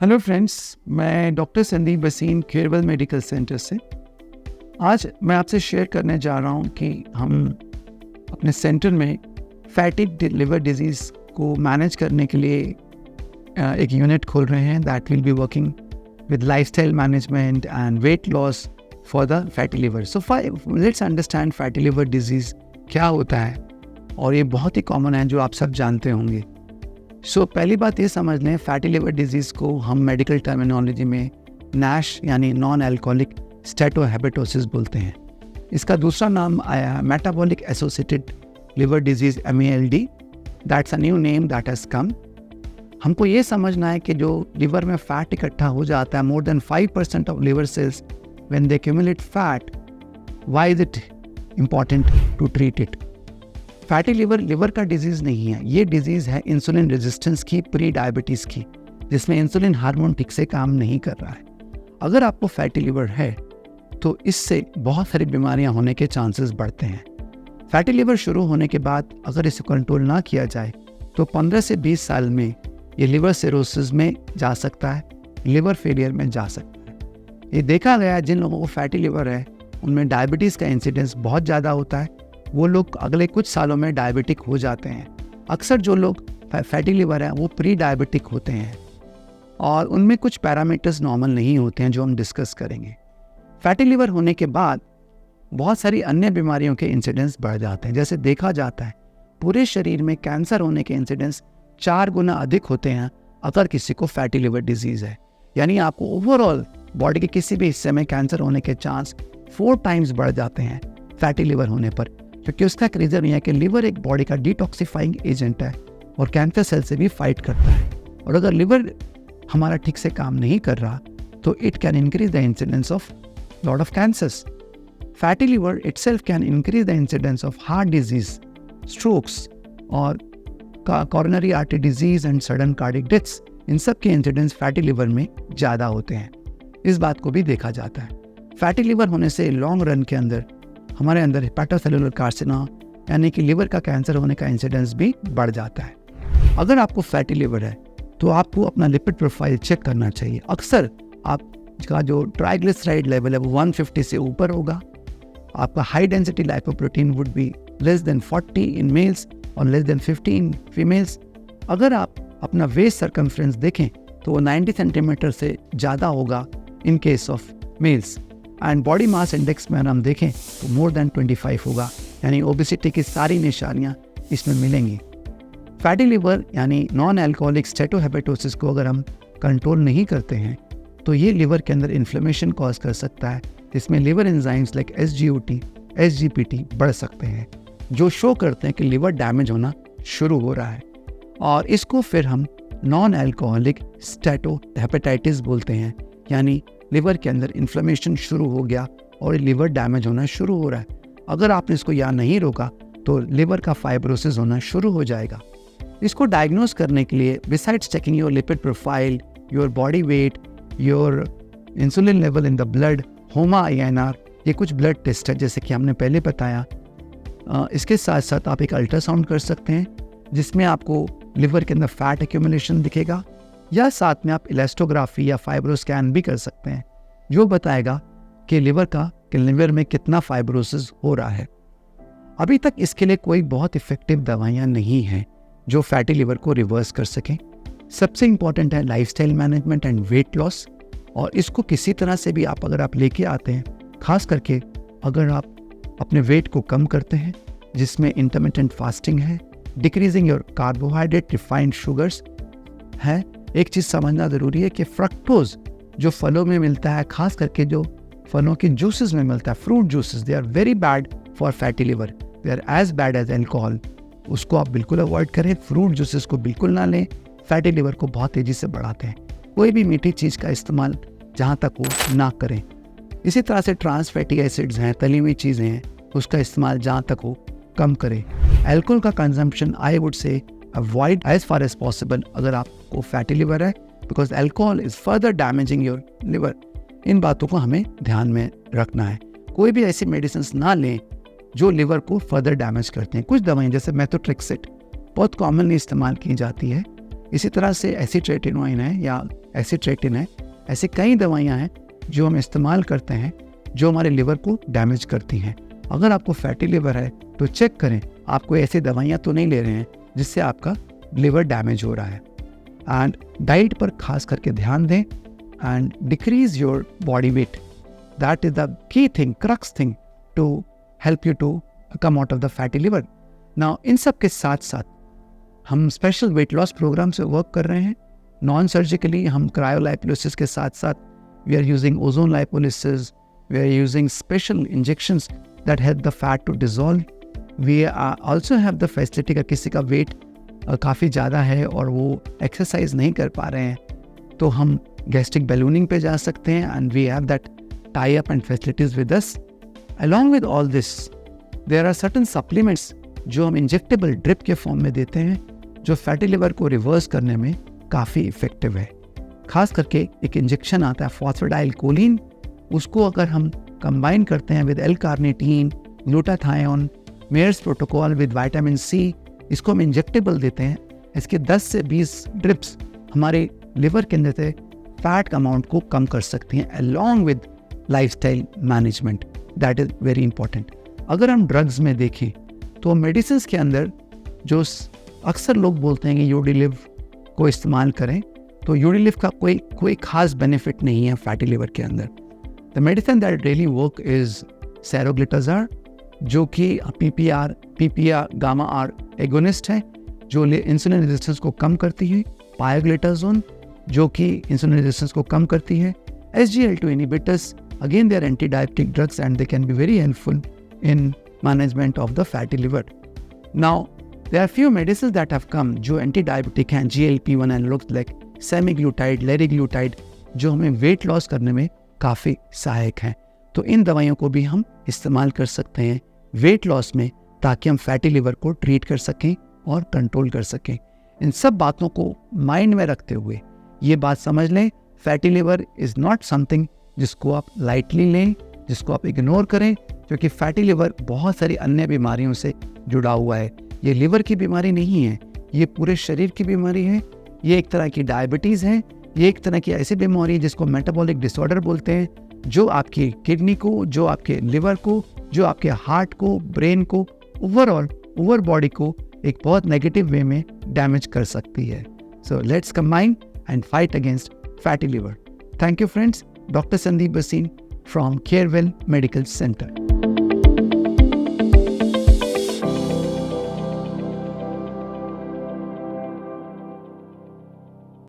Hello friends, मैं doctor Sandeep बसीन केरवल medical centre से। आज मैं आपसे शेयर करने जा रहा हूँ कि हम अपने सेंटर में फैटी लिवर डिजीज़ को मैनेज करने के लिए एक यूनिट खोल रहे हैं that will be working with lifestyle management and weight loss for the fatty liver. So let's understand fatty liver disease क्या होता है, और ये बहुत ही कॉमन है जो आप सब जानते होंगे। पहली बात ये समझ लें, फैटी लिवर डिजीज़ को हम मेडिकल टर्मिनोलॉजी में नैश यानी नॉन अल्कोहलिक स्टेटोहेपेटोसिस बोलते हैं। इसका दूसरा नाम आया है metabolic associated liver disease MELD। That's a new name that has come. हमको ये समझना है कि जो लिवर में फैट इकट्ठा हो जाता है, more than 5% of liver cells when they accumulate fat, why is it important to treat it. Fatty liver का डिजीज़ नहीं है, ये डिजीज़ है इंसुलिन रेजिस्टेंस की, प्री डायबिटीज़ की, जिसमें इंसुलिन हार्मोन ठीक से काम नहीं कर रहा है। अगर आपको फैटी लिवर है तो इससे बहुत सारी बीमारियां होने के चांसेस बढ़ते हैं। फैटी लिवर शुरू होने के बाद अगर इसे कंट्रोल ना किया जाए तो 15 से 20 साल में ये लिवर सिरोसिस में जा सकता है, लिवर फेलियर में जा सकता है। ये देखा गया है जिन लोगों को फैटी लिवर है उनमें डायबिटीज़ का इंसिडेंस बहुत ज़्यादा होता है। वो लोग अगले कुछ सालों में डायबिटिक हो जाते हैं। अक्सर जो लोग फैटी लिवर हैं वो प्री डायबिटिक होते हैं और उनमें कुछ पैरामीटर्स नॉर्मल नहीं होते हैं जो हम डिस्कस करेंगे। फैटी लिवर होने के बाद बहुत सारी अन्य बीमारियों के इंसिडेंस बढ़ जाते हैं। जैसे देखा जाता है पूरे शरीर में कैंसर होने के इंसिडेंस 4 गुना अधिक होते हैं अगर किसी को फैटी लिवर डिजीज़ है। यानी आपको ओवरऑल बॉडी के किसी भी हिस्से में कैंसर होने के चांस 4 टाइम्स बढ़ जाते हैं फैटी लिवर होने पर, क्योंकि उसका एक रीज़न यह है कि लिवर एक बॉडी का डिटॉक्सिफाइंग एजेंट है और कैंसर सेल से भी फाइट करता है। और अगर लिवर हमारा ठीक से काम नहीं कर रहा तो it can increase the incidence of lot of cancers. Fatty liver itself can increase the incidence of heart disease, strokes और coronary artery disease and sudden cardiac deaths. इन सब के इंसिडेंस फैटी लिवर में ज़्यादा होते हैं। इस बात को भी देखा जाता है। फैटी लिवर होने से लॉन्ग रन के अंदर हमारे अंदर हेपेटोसेलुलर कार्सिनोमा यानी कि लिवर का कैंसर होने का इंसिडेंस भी बढ़ जाता है। अगर आपको फैटी लिवर है तो आपको अपना लिपिड प्रोफाइल चेक करना चाहिए। अक्सर आपका जो ट्राइग्लिसराइड लेवल है वो 150 से ऊपर होगा। आपका high density lipoprotein would be less than 40 in males और लेस देन 50 इन फीमेल्स। अगर आप अपना वेस्ट सर्कमफ्रेंस देखें तो वो 90 सेंटीमीटर से ज़्यादा होगा in case of males. And body mass index में अगर हम देखें तो मोर देन 25 होगा, यानी ओबेसिटी की सारी निशानियां इसमें मिलेंगी। फैटी लिवर यानी नॉन अल्कोहलिक स्टेटोहेपेटोसिस को अगर हम कंट्रोल नहीं करते हैं तो ये लिवर के अंदर इन्फ्लेमेशन कॉज कर सकता है, जिसमें liver enzymes like SGOT, SGPT बढ़ सकते हैं, जो शो करते हैं कि लिवर डैमेज होना शुरू हो रहा है। और इसको फिर हम नॉन अल्कोहलिक स्टेटोहेपेटाइटिस बोलते हैं, यानी लिवर के अंदर इन्फ्लेमेशन शुरू हो गया और लिवर डैमेज होना शुरू हो रहा है। अगर आपने इसको यहाँ नहीं रोका तो लिवर का फाइब्रोसिस होना शुरू हो जाएगा। इसको डायग्नोज करने के लिए besides checking your lipid profile, your body wait, your insulin level in the blood, होमा INR, ये कुछ ब्लड टेस्ट है जैसे कि हमने पहले बताया। इसके साथ साथ आप एक अल्ट्रासाउंड कर सकते हैं जिसमें आपको लिवर के अंदर फैट एक्यूमुलेशन दिखेगा, या साथ में आप इलास्टोग्राफी या फाइब्रोस्कैन भी कर सकते हैं जो बताएगा कि लिवर में कितना फाइब्रोसिस हो रहा है। अभी तक इसके लिए कोई बहुत इफेक्टिव दवाइयाँ नहीं हैं जो फैटी लिवर को रिवर्स कर सकें। सबसे इम्पॉर्टेंट है lifestyle management and weight loss, और इसको किसी तरह से भी अगर आप लेके आते हैं, खास करके अगर आप अपने वेट को कम करते हैं, जिसमें इंटरमिटेंट फास्टिंग है, decreasing your carbohydrate, refined sugars है। एक चीज़ समझना ज़रूरी है कि फ्रक्टोज जो फलों में मिलता है, खास करके जो फलों के जूसेस में मिलता है, fruit juices, they are very bad for fatty liver, they are as bad as alcohol. उसको आप बिल्कुल अवॉइड करें, फ्रूट जूसेस को बिल्कुल ना लें, फैटी लिवर को बहुत तेज़ी से बढ़ाते हैं। कोई भी मीठी चीज़ का इस्तेमाल जहाँ तक हो ना करें। इसी तरह से ट्रांस फैटी एसिड्स हैं, तली हुई चीज़ें हैं, उसका इस्तेमाल जहाँ तक हो कम करें। अल्कोहल का consumption I would say avoid as far as possible अगर आपको फैटी लिवर है, because alcohol is further damaging your liver. इन बातों को हमें ध्यान में रखना है। कोई भी ऐसी मेडिसिन ना लें जो लिवर को फर्दर डैमेज करते हैं। कुछ दवाएं जैसे मेथोट्रेक्सेट बहुत कॉमनली इस्तेमाल की जाती है। इसी तरह से एसिट्रेटिनोइन है या एसिट्रेटिन है, ऐसी कई दवाइयाँ हैं जो हम इस्तेमाल करते हैं जो हमारे लिवर को डैमेज करती हैं। अगर आपको फैटी लिवर है तो चेक करें आप कोई ऐसी दवाइयाँ तो नहीं ले रहे हैं जिससे आपका लिवर डैमेज हो रहा है। एंड डाइट पर खास करके ध्यान दें and decrease your body weight. That is the key thing, crux thing to help you to come out of the fatty liver. Now इन सब के साथ साथ हम स्पेशल वेट लॉस प्रोग्राम से वर्क कर रहे हैं। नॉन सर्जिकली हम क्रायोलाइपोलिसिस के साथ साथ we are using ozone lipolysis, we are using special injections that help the fat to dissolve. We also have the facility का किसी का वेट काफ़ी ज़्यादा है और वो एक्सरसाइज नहीं कर पा रहे हैं तो हम गैस्ट्रिक बैलूनिंग पे जा सकते हैं and we have that tie up and facilities with us. Along with all this there are certain supplements जो हम इंजेक्टेबल ड्रिप के फॉर्म में देते हैं जो फैटी लिवर को रिवर्स करने में काफ़ी इफेक्टिव है। खास करके एक इंजेक्शन आता है फॉस्फेटाइल कोलिन, उसको अगर हम कंबाइन करते हैं with L carnitine, glutathione, Myers protocol with vitamin C, इसको हम इंजेक्टेबल देते हैं। इसके 10 से 20 ड्रिप्स हमारे लिवर के अंदर से फैट का अमाउंट को कम कर सकती हैं along with lifestyle management. That is very important. अगर हम ड्रग्स में देखें तो मेडिसिन के अंदर जो अक्सर लोग बोलते हैं कि यूडिलिव को इस्तेमाल करें, तो यूडिलिव का कोई खास बेनिफिट नहीं है फैटी लिवर के अंदर। The medicine that really work is saroglitazar जो कि पीपीआर गामा आर एगोनिस्ट है जो इंसुलिन रेजिस्टेंस को कम करती है, पायोग्लिटाजोन जो कि इंसुलिन रेजिस्टेंस को कम करती है, SGLT2 inhibitors again they are anti diabetic drugs and they can be very helpful in management of the fatty liver. Now there are few medicine that have come जो anti diabetic हैं, GLP-1 analogues like सेमीग्लूटाइड, लेरीग्लूटाइड जो हमें weight loss करने में काफ़ी सहायक हैं। तो इन दवाइयों को भी हम इस्तेमाल कर सकते हैं वेट लॉस में ताकि हम फैटी लिवर को ट्रीट कर सकें और कंट्रोल कर सकें। इन सब बातों को माइंड में रखते हुए ये बात समझ लें, fatty liver is not something जिसको आप लाइटली लें, जिसको आप इग्नोर करें, क्योंकि फैटी लिवर बहुत सारी अन्य बीमारियों से जुड़ा हुआ है। ये लिवर की बीमारी नहीं है, ये पूरे शरीर की बीमारी है। ये एक तरह की डायबिटीज़ है, ये एक तरह की ऐसी बीमारी है जिसको मेटाबॉलिक डिसऑर्डर बोलते हैं, जो आपकी किडनी को, जो आपके लिवर को, जो आपके हार्ट को, ब्रेन को, ओवर बॉडी को एक बहुत नेगेटिव वे में डैमेज कर सकती है। So let's combine and fight against fatty liver. Thank you friends. Doctor Sandeep बसीन फ्रॉम केयरवेल मेडिकल सेंटर।